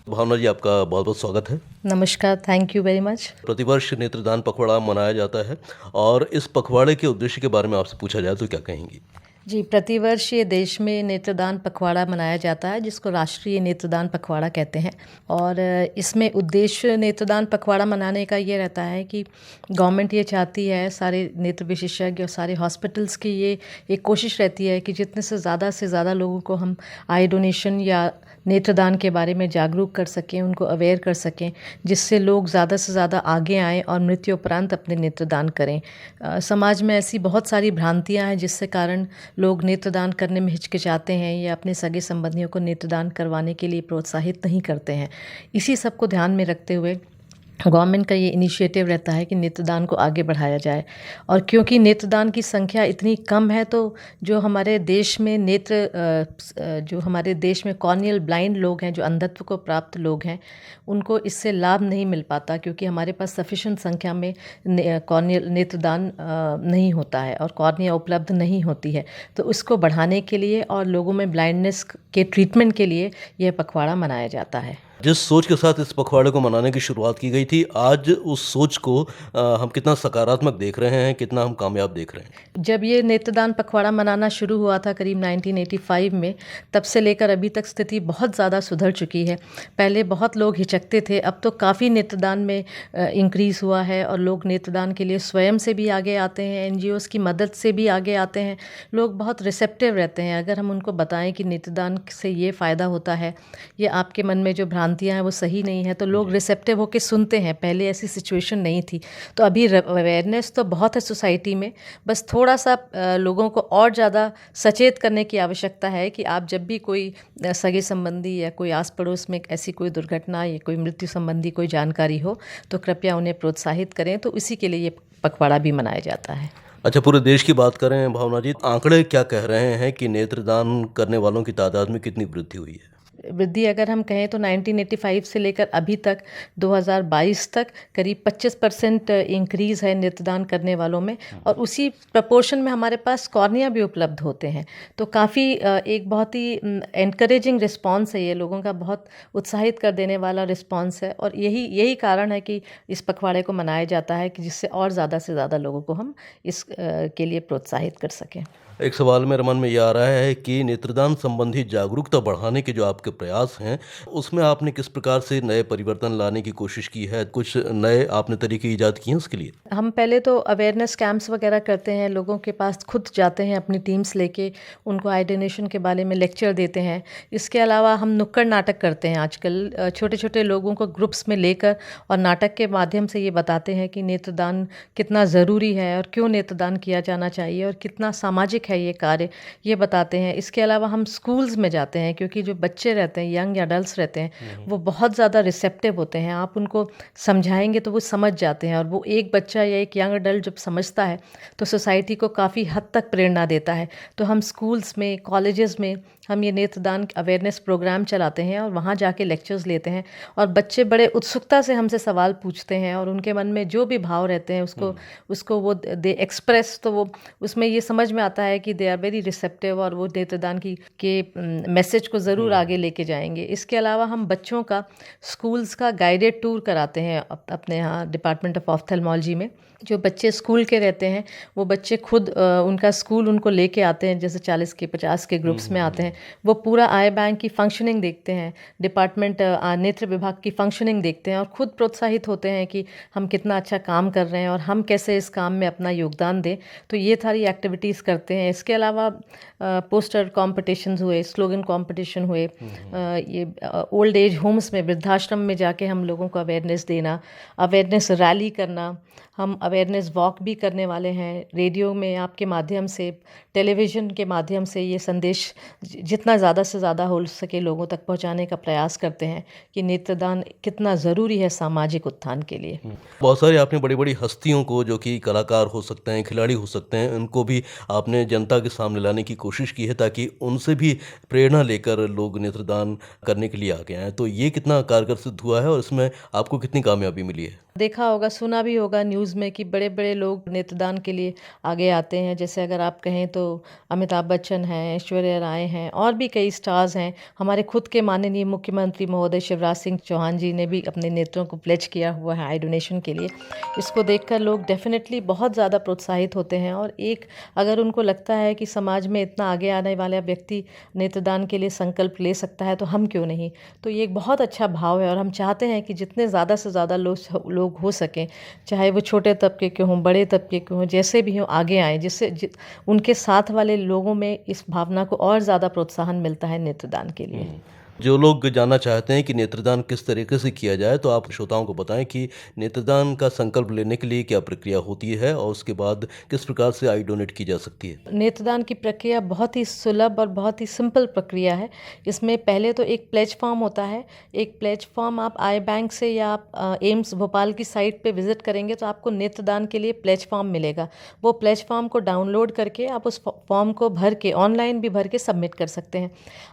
भावना जी, आपका बहुत बहुत स्वागत है। नमस्कार, थैंक यू वेरी मच। प्रतिवर्ष नेत्रदान पखवाड़ा मनाया जाता है और इस पखवाड़े के उद्देश्य के बारे में आपसे पूछा जाए तो क्या कहेंगी? जी, प्रतिवर्ष ये देश में नेत्रदान पखवाड़ा मनाया जाता है जिसको राष्ट्रीय नेत्रदान पखवाड़ा कहते हैं। और इसमें उद्देश्य नेत्रदान पखवाड़ा मनाने का ये रहता है कि गवर्नमेंट ये चाहती है, सारे नेत्र विशेषज्ञ और सारे हॉस्पिटल्स की ये एक कोशिश रहती है कि जितने से ज़्यादा लोगों को हम आई डोनेशन या नेत्रदान के बारे में जागरूक कर सकें, उनको अवेयर कर सकें, जिससे लोग ज़्यादा से ज़्यादा आगे आएँ और मृत्यु उपरांत अपने नेत्रदान करें। समाज में ऐसी बहुत सारी भ्रांतियाँ हैं जिससे कारण लोग नेत्रदान करने में हिचकिचाते हैं या अपने सगे संबंधियों को नेत्रदान करवाने के लिए प्रोत्साहित नहीं करते हैं। इसी सब को ध्यान में रखते हुए गवर्नमेंट का ये इनिशिएटिव रहता है कि नेत्रदान को आगे बढ़ाया जाए। और क्योंकि नेत्रदान की संख्या इतनी कम है तो जो हमारे देश में कॉर्नियल ब्लाइंड लोग हैं, जो अंधत्व को प्राप्त लोग हैं, उनको इससे लाभ नहीं मिल पाता क्योंकि हमारे पास सफिशिएंट संख्या में कॉर्नियल नेत्रदान नहीं होता है और कॉर्निया उपलब्ध नहीं होती है। तो उसको बढ़ाने के लिए और लोगों में ब्लाइंडनेस के ट्रीटमेंट के लिए यह पखवाड़ा मनाया जाता है। जिस सोच के साथ इस पखवाड़े को मनाने की शुरुआत की गई थी, आज उस सोच को हम कितना सकारात्मक देख रहे हैं, कितना हम कामयाब देख रहे हैं? जब ये नेत्रदान पखवाड़ा मनाना शुरू हुआ था करीब 1985 में, तब से लेकर अभी तक स्थिति बहुत ज़्यादा सुधर चुकी है। पहले बहुत लोग हिचकते थे, अब तो काफ़ी नेत्रदान में इंक्रीज़ हुआ है और लोग नेत्रदान के लिए स्वयं से भी आगे आते हैं, एनजीओज़ की मदद से भी आगे आते हैं। लोग बहुत रिसेप्टिव रहते हैं। अगर हम उनको बताएं कि नेत्रदान से ये फ़ायदा होता है, ये आपके मन में जो भ्रांतियाँ हैं वो सही नहीं है, तो लोग रिसेप्टिव होकर सुनते हैं। पहले ऐसी सिचुएशन नहीं थी। तो अभी अवेयरनेस तो बहुत है सोसाइटी में, बस थोड़ा सा लोगों को और ज़्यादा सचेत करने की आवश्यकता है कि आप जब भी कोई सगे संबंधी या कोई आस पड़ोस में ऐसी कोई दुर्घटना या कोई मृत्यु संबंधी कोई जानकारी हो तो कृपया उन्हें प्रोत्साहित करें। तो इसी के लिए ये पखवाड़ा भी मनाया जाता है। अच्छा, पूरे देश की बात करें भावना जी, आंकड़े क्या कह रहे हैं कि नेत्रदान करने वालों की तादाद में कितनी वृद्धि हुई है? वृद्धि अगर हम कहें तो 1985 से लेकर अभी तक 2022 तक करीब 25% इंक्रीज़ है नेत्रदान करने वालों में। और उसी प्रपोर्शन में हमारे पास कॉर्निया भी उपलब्ध होते हैं। तो काफ़ी एक बहुत ही एनकरेजिंग रिस्पांस है, ये लोगों का बहुत उत्साहित कर देने वाला रिस्पांस है। और यही कारण है कि इस पखवाड़े को मनाया जाता है कि जिससे और ज़्यादा से ज़्यादा लोगों को हम इस के लिए प्रोत्साहित कर सकें। एक सवाल मेरे मन में ये आ रहा है कि नेत्रदान संबंधी जागरूकता बढ़ाने के जो आपके प्रयास हैं, उसमें आपने किस प्रकार से नए परिवर्तन लाने की कोशिश की है? कुछ नए आपने तरीके ईजाद किए हैं उसके लिए? हम पहले तो अवेयरनेस कैंप्स वगैरह करते हैं, लोगों के पास खुद जाते हैं अपनी टीम्स लेके, उनको आई डोनेशन के बारे में लेक्चर देते हैं। इसके अलावा हम नुक्कड़ नाटक करते हैं आजकल, छोटे छोटे लोगों को ग्रुप्स में लेकर और नाटक के माध्यम से ये बताते हैं कि नेत्रदान कितना ज़रूरी है और क्यों नेत्रदान किया जाना चाहिए और कितना सामाजिक है ये कार्य, ये बताते हैं। इसके अलावा हम स्कूल्स में जाते हैं क्योंकि जो बच्चे रहते हैं, यंग एडल्ट्स रहते हैं, वो बहुत ज़्यादा रिसेप्टिव होते हैं। आप उनको समझाएंगे तो वो समझ जाते हैं और वो एक बच्चा या एक यंग एडल्ट जब समझता है तो सोसाइटी को काफ़ी हद तक प्रेरणा देता है। तो हम स्कूल्स में, कॉलेजेस में हम ये नेत्रदान अवेयरनेस प्रोग्राम चलाते हैं और वहाँ जाके लेक्चर्स लेते हैं और बच्चे बड़े उत्सुकता से हमसे सवाल पूछते हैं और उनके मन में जो भी भाव रहते हैं उसको वो दे एक्सप्रेस, तो वो उसमें ये समझ में आता है कि दे आर वेरी रिसेप्टिव और वो नेत्रदान के मैसेज को ज़रूर आगे लेके जाएंगे। इसके अलावा हम बच्चों का स्कूल्स का गाइडेड टूर कराते हैं अपने यहाँ डिपार्टमेंट ऑफ ऑफ्थेल्मोलॉजी में। जो बच्चे स्कूल के रहते हैं वो बच्चे खुद उनका स्कूल उनको लेके आते हैं, जैसे 40 के 50 के ग्रुप्स में आते हैं। वो पूरा आई बैंक की फंक्शनिंग देखते हैं, डिपार्टमेंट नेत्र विभाग की फंक्शनिंग देखते हैं और खुद प्रोत्साहित होते हैं कि हम कितना अच्छा काम कर रहे हैं और हम कैसे इस काम में अपना योगदान दें। तो ये सारी एक्टिविटीज़ करते हैं। इसके अलावा पोस्टर कॉम्पिटिशन्स हुए, स्लोगन कॉम्पिटिशन हुए, ये ओल्ड एज होम्स में, वृद्धाश्रम में जाके हम लोगों को अवेयरनेस देना, अवेयरनेस रैली करना। हम अवेयरनेस वॉक भी करने वाले हैं। रेडियो में आपके माध्यम से, टेलीविज़न के माध्यम से ये संदेश जितना ज़्यादा से ज़्यादा हो सके लोगों तक पहुंचाने का प्रयास करते हैं कि नेत्रदान कितना ज़रूरी है सामाजिक उत्थान के लिए। बहुत सारी आपने बड़ी बड़ी हस्तियों को, जो कि कलाकार हो सकते हैं, खिलाड़ी हो सकते हैं, उनको भी आपने जनता के सामने लाने की कोशिश की है ताकि उनसे भी प्रेरणा लेकर लोग नेत्रदान करने के लिए आगे आएँ। तो ये कितना कारगर सिद्ध हुआ है और इसमें आपको कितनी कामयाबी मिली है? देखा होगा, सुना भी होगा न्यूज़ में कि बड़े-बड़े लोग नेत्रदान के लिए आगे आते हैं। जैसे अगर आप कहें तो अमिताभ बच्चन हैं, ऐश्वर्या राय हैं और भी कई स्टार्स हैं। हमारे खुद के माननीय मुख्यमंत्री महोदय शिवराज सिंह चौहान जी ने भी अपने नेत्रों को प्लेज किया हुआ है आई डोनेशन के लिए। इसको देखकर लोग डेफ़िनेटली बहुत ज़्यादा प्रोत्साहित होते हैं और एक अगर उनको लगता है कि समाज में इतना आगे आने वाला व्यक्ति नेत्रदान के लिए संकल्प ले सकता है तो हम क्यों नहीं। तो ये एक बहुत अच्छा भाव है और हम चाहते हैं कि जितने ज़्यादा से ज़्यादा लोग हो सकें, चाहे वो छोटे तबके के हों, बड़े तबके के हों, जैसे भी हों, आगे आएँ, जिससे उनके साथ वाले लोगों में इस भावना को और ज़्यादा प्रोत्साहन मिलता है नेत्रदान के लिए। जो लोग जानना चाहते हैं कि नेत्रदान किस तरीके से किया जाए, तो आप श्रोताओं को बताएं कि नेत्रदान का संकल्प लेने के लिए क्या प्रक्रिया होती है और उसके बाद किस प्रकार से आई डोनेट की जा सकती है। नेत्रदान की प्रक्रिया बहुत ही सुलभ और बहुत ही सिंपल प्रक्रिया है। इसमें पहले तो एक प्लेज फॉर्म होता है। एक प्लेज फॉर्म आप आई बैंक से या आप एम्स भोपाल की साइट पे विज़िट करेंगे तो आपको नेत्रदान के लिए प्लेज फॉर्म मिलेगा। वो प्लेज फॉर्म को डाउनलोड करके आप उस फॉर्म को भर के ऑनलाइन भी भर के सबमिट कर सकते हैं।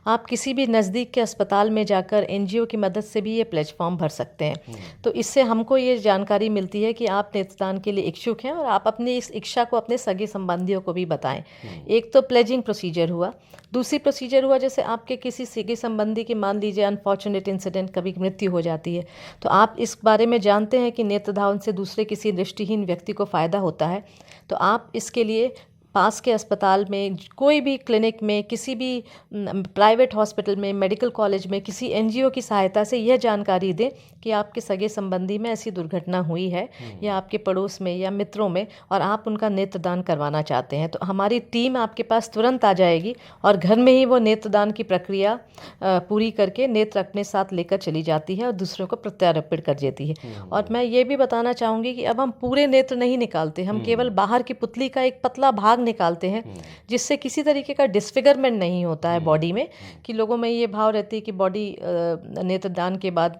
आप किसी भी नज़दीक के अस्पताल में जाकर एनजीओ की मदद से भी ये प्लेज फॉर्म भर सकते हैं। तो इससे हमको ये जानकारी मिलती है कि आप नेत्रदान के लिए इच्छुक हैं और आप अपनी इस इच्छा को अपने सगे संबंधियों को भी बताएं। एक तो प्लेजिंग प्रोसीजर हुआ। दूसरी प्रोसीजर हुआ जैसे आपके किसी सगे संबंधी की मान लीजिए अनफॉर्चुनेट इंसिडेंट कभी मृत्यु हो जाती है तो आप इस बारे में जानते हैं कि नेत्रदान से दूसरे किसी दृष्टिहीन व्यक्ति को फ़ायदा होता है तो आप इसके लिए पास के अस्पताल में, कोई भी क्लिनिक में, किसी भी प्राइवेट हॉस्पिटल में, मेडिकल कॉलेज में, किसी एनजीओ की सहायता से यह जानकारी दें कि आपके सगे संबंधी में ऐसी दुर्घटना हुई है या आपके पड़ोस में या मित्रों में और आप उनका नेत्रदान करवाना चाहते हैं। तो हमारी टीम आपके पास तुरंत आ जाएगी और घर में ही वो नेत्रदान की प्रक्रिया पूरी करके नेत्र अपने साथ लेकर चली जाती है और दूसरों को प्रत्यारोपित कर देती है। और मैं ये भी बताना चाहूँगी कि अब हम पूरे नेत्र नहीं निकालते, हम केवल बाहर की पुतली का एक पतला भाग निकालते हैं जिससे किसी तरीके का डिसफिगरमेंट नहीं होता है बॉडी में कि लोगों में ये भाव रहती है कि बॉडी नेत्रदान के बाद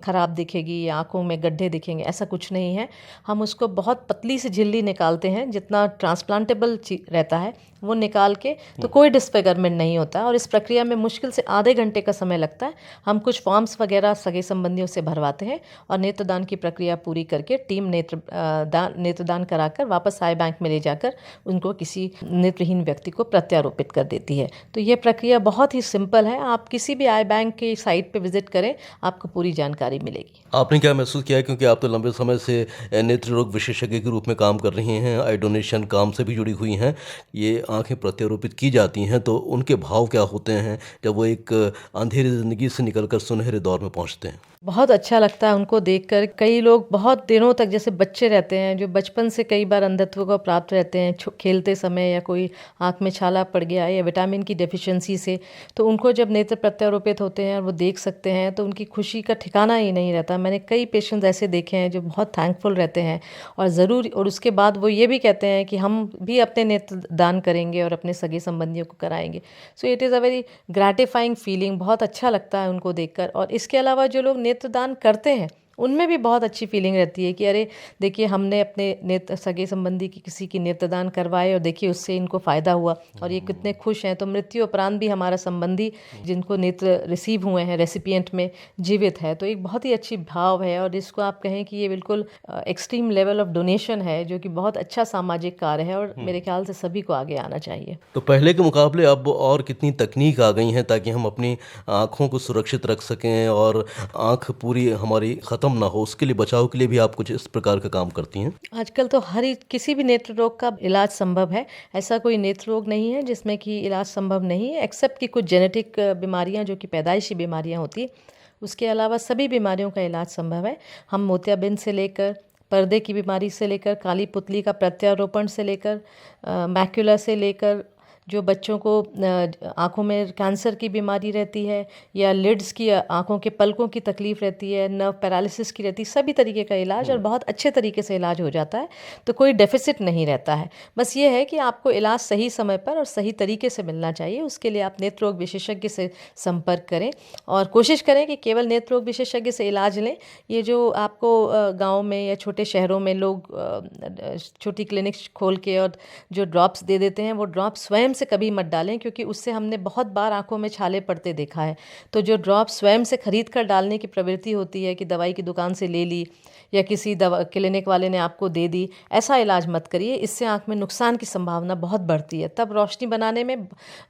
खराब दिखेगी या आंखों में गड्ढे दिखेंगे, ऐसा कुछ नहीं है। हम उसको बहुत पतली सी झिल्ली निकालते हैं, जितना ट्रांसप्लांटेबल रहता है वो निकाल के, तो कोई डिसफिगरमेंट नहीं होता है और इस प्रक्रिया में मुश्किल से आधे घंटे का समय लगता है। हम कुछ फॉर्म्स वगैरह सगे संबंधियों से भरवाते हैं और नेत्रदान की प्रक्रिया पूरी करके टीम नेत्रदान कराकर वापस आई बैंक में ले जाकर उनको किसी नेत्रहीन व्यक्ति को प्रत्यारोपित कर देती है। तो ये प्रक्रिया बहुत ही सिंपल है। आप किसी भी आई बैंक की साइट पे विजिट करें, आपको पूरी जानकारी मिलेगी। आपने क्या महसूस किया, क्योंकि आप तो लंबे समय से नेत्र रोग विशेषज्ञ के रूप में काम कर रही हैं, आई डोनेशन काम से भी जुड़ी हुई हैं, ये आंखें प्रत्यारोपित की जाती हैं तो उनके भाव क्या होते हैं जब वो एक अंधेरी ज़िंदगी से निकलकर सुनहरे दौर में पहुंचते हैं? बहुत अच्छा लगता है उनको देखकर। कई लोग बहुत दिनों तक, जैसे बच्चे रहते हैं जो बचपन से कई बार अंधत्व को प्राप्त रहते हैं खेलते समय या कोई आँख में छाला पड़ गया या विटामिन की डेफिशिएंसी से, तो उनको जब नेत्र प्रत्यारोपित होते हैं और वो देख सकते हैं तो उनकी खुशी का ठिकाना ही नहीं रहता। मैंने कई पेशेंट्स ऐसे देखे हैं जो बहुत थैंकफुल रहते हैं और ज़रूर, और उसके बाद वो ये भी कहते हैं कि हम भी अपने नेत्र दान करेंगे और अपने सगे संबंधियों को कराएंगे। So it is a very gratifying feeling, बहुत अच्छा लगता है उनको देखकर। और इसके अलावा जो लोग नेत्रदान करते हैं उनमें भी बहुत अच्छी फीलिंग रहती है कि अरे देखिए, हमने अपने नेत्र सगे संबंधी की किसी की नेत्रदान करवाए और देखिए उससे इनको फ़ायदा हुआ और ये कितने खुश हैं। तो मृत्यु उपरांत भी हमारा संबंधी जिनको नेत्र रिसीव हुए हैं रेसिपिएंट में जीवित है, तो एक बहुत ही अच्छी भाव है। और इसको आप कहें कि ये बिल्कुल एक्सट्रीम लेवल ऑफ डोनेशन है जो कि बहुत अच्छा सामाजिक कार्य है और मेरे ख्याल से सभी को आगे आना चाहिए। तो पहले के मुकाबले अब और कितनी तकनीक आ गई हैं ताकि हम अपनी आँखों को सुरक्षित रख सकें और आँख पूरी हमारी ख़त्म ना हो, उसके लिए बचाव के लिए भी आप कुछ इस प्रकार का काम करती हैं? आजकल तो किसी भी नेत्र रोग का इलाज संभव है। ऐसा कोई नेत्र रोग नहीं है जिसमें कि इलाज संभव नहीं है, एक्सेप्ट कि कुछ जेनेटिक बीमारियां जो कि पैदाइशी बीमारियां होती है। उसके अलावा सभी बीमारियों का इलाज संभव है। हम मोतियाबिंद से लेकर, पर्दे की बीमारी से लेकर, काली पुतली का प्रत्यारोपण से लेकर, मैक्युला से लेकर, जो बच्चों को आँखों में कैंसर की बीमारी रहती है या लिड्स की, आँखों के पलकों की तकलीफ़ रहती है, नर्व पैरालिसिस की रहती है, सभी तरीके का इलाज और बहुत अच्छे तरीके से इलाज हो जाता है। तो कोई डेफिसिट नहीं रहता है। बस ये है कि आपको इलाज सही समय पर और सही तरीके से मिलना चाहिए। उसके लिए आप नेत्र रोग विशेषज्ञ से संपर्क करें और कोशिश करें कि केवल नेत्र रोग विशेषज्ञ से इलाज लें। ये जो आपको गाँव में या छोटे शहरों में लोग छोटी क्लिनिक्स खोल के और जो ड्रॉप्स दे देते हैं, वो ड्रॉप्स स्वयं से कभी मत डालें, क्योंकि उससे हमने बहुत बार आंखों में छाले पड़ते देखा है। तो जो ड्रॉप स्वयं से खरीद कर डालने की प्रवृत्ति होती है कि दवाई की दुकान से ले ली या किसी दवा क्लिनिक वाले ने आपको दे दी, ऐसा इलाज मत करिए। इससे आंख में नुकसान की संभावना बहुत बढ़ती है। तब रोशनी बनाने में,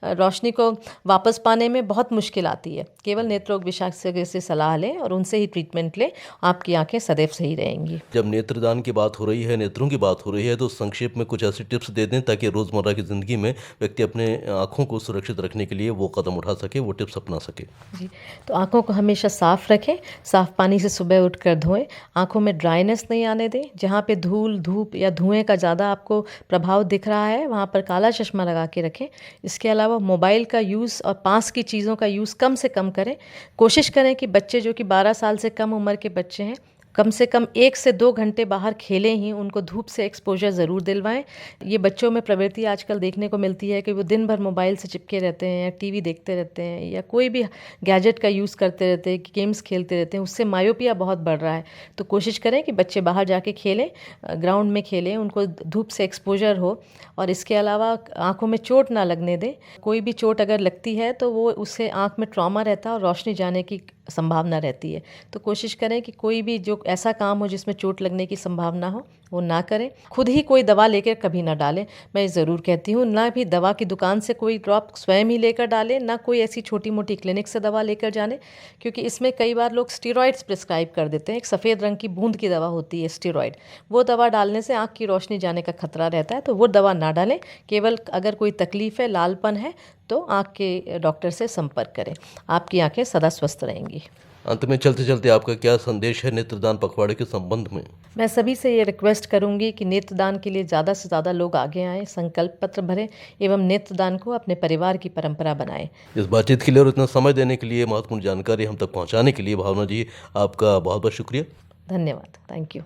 रोशनी को वापस पाने में बहुत मुश्किल आती है। केवल नेत्र रोग विशेषज्ञ से सलाह लें और उनसे ही ट्रीटमेंट लें, आपकी आंखें सदैव सही रहेंगी। जब नेत्रदान की बात हो रही है, नेत्रों की बात हो रही है, तो संक्षेप में कुछ ऐसी टिप्स दे दें ताकि रोज़मर्रा की ज़िंदगी में व्यक्ति अपने आँखों को सुरक्षित रखने के लिए वो कदम उठा सके, वो टिप्स अपना सके। जी, तो आँखों को हमेशा साफ़ रखें, साफ़ पानी से सुबह उठकर धोएं, आँखों में ड्राइनेस नहीं आने दें। जहाँ पे धूल, धूप या धुएँ का ज़्यादा आपको प्रभाव दिख रहा है, वहाँ पर काला चश्मा लगा के रखें। इसके अलावा मोबाइल का यूज़ और पास की चीज़ों का यूज़ कम से कम करें। कोशिश करें कि बच्चे जो कि 12 साल से कम उम्र के बच्चे हैं, कम से कम 1 से 2 घंटे बाहर खेलें ही, उनको धूप से एक्सपोज़र ज़रूर दिलवाएं। ये बच्चों में प्रवृत्ति आजकल देखने को मिलती है कि वो दिन भर मोबाइल से चिपके रहते हैं या टीवी देखते रहते हैं या कोई भी गैजेट का यूज़ करते रहते हैं, गेम्स खेलते रहते हैं। उससे मायोपिया बहुत बढ़ रहा है। तो कोशिश करें कि बच्चे बाहर जाके खेलें, ग्राउंड में खेलें, उनको धूप से एक्सपोज़र हो। और इसके अलावा आँखों में चोट ना लगने दें। कोई भी चोट अगर लगती है तो वो उससे आँख में ट्रॉमा रहता है और रोशनी जाने की संभावना रहती है। तो कोशिश करें कि कोई भी जो ऐसा काम हो जिसमें चोट लगने की संभावना हो, वो ना करें। खुद ही कोई दवा लेकर कभी ना डालें। मैं ज़रूर कहती हूँ, ना भी दवा की दुकान से कोई ड्रॉप स्वयं ही लेकर डालें, ना कोई ऐसी छोटी-मोटी क्लिनिक से दवा लेकर जाने, क्योंकि इसमें कई बार लोग स्टेरॉइड्स प्रिस्क्राइब कर देते हैं। एक सफ़ेद रंग की बूंद की दवा होती है स्टेरॉइड, वो दवा डालने से आँख की रोशनी जाने का खतरा रहता है, तो वो दवा ना डालें। केवल अगर कोई तकलीफ़ है, लालपन है, तो आँख के डॉक्टर से संपर्क करें। आपकी आँखें सदा स्वस्थ रहेंगी। अंत में चलते-चलते आपका क्या संदेश है नेत्रदान पखवाड़े के संबंध में? मैं सभी से ये रिक्वेस्ट करूंगी कि नेत्रदान के लिए ज़्यादा से ज़्यादा लोग आगे आएँ, संकल्प पत्र भरें एवं नेत्रदान को अपने परिवार की परंपरा बनाएं। इस बातचीत के लिए और इतना समय देने के लिए, महत्वपूर्ण जानकारी हम तक पहुंचाने के लिए भावना जी, आपका बहुत-बहुत शुक्रिया। धन्यवाद। Thank you.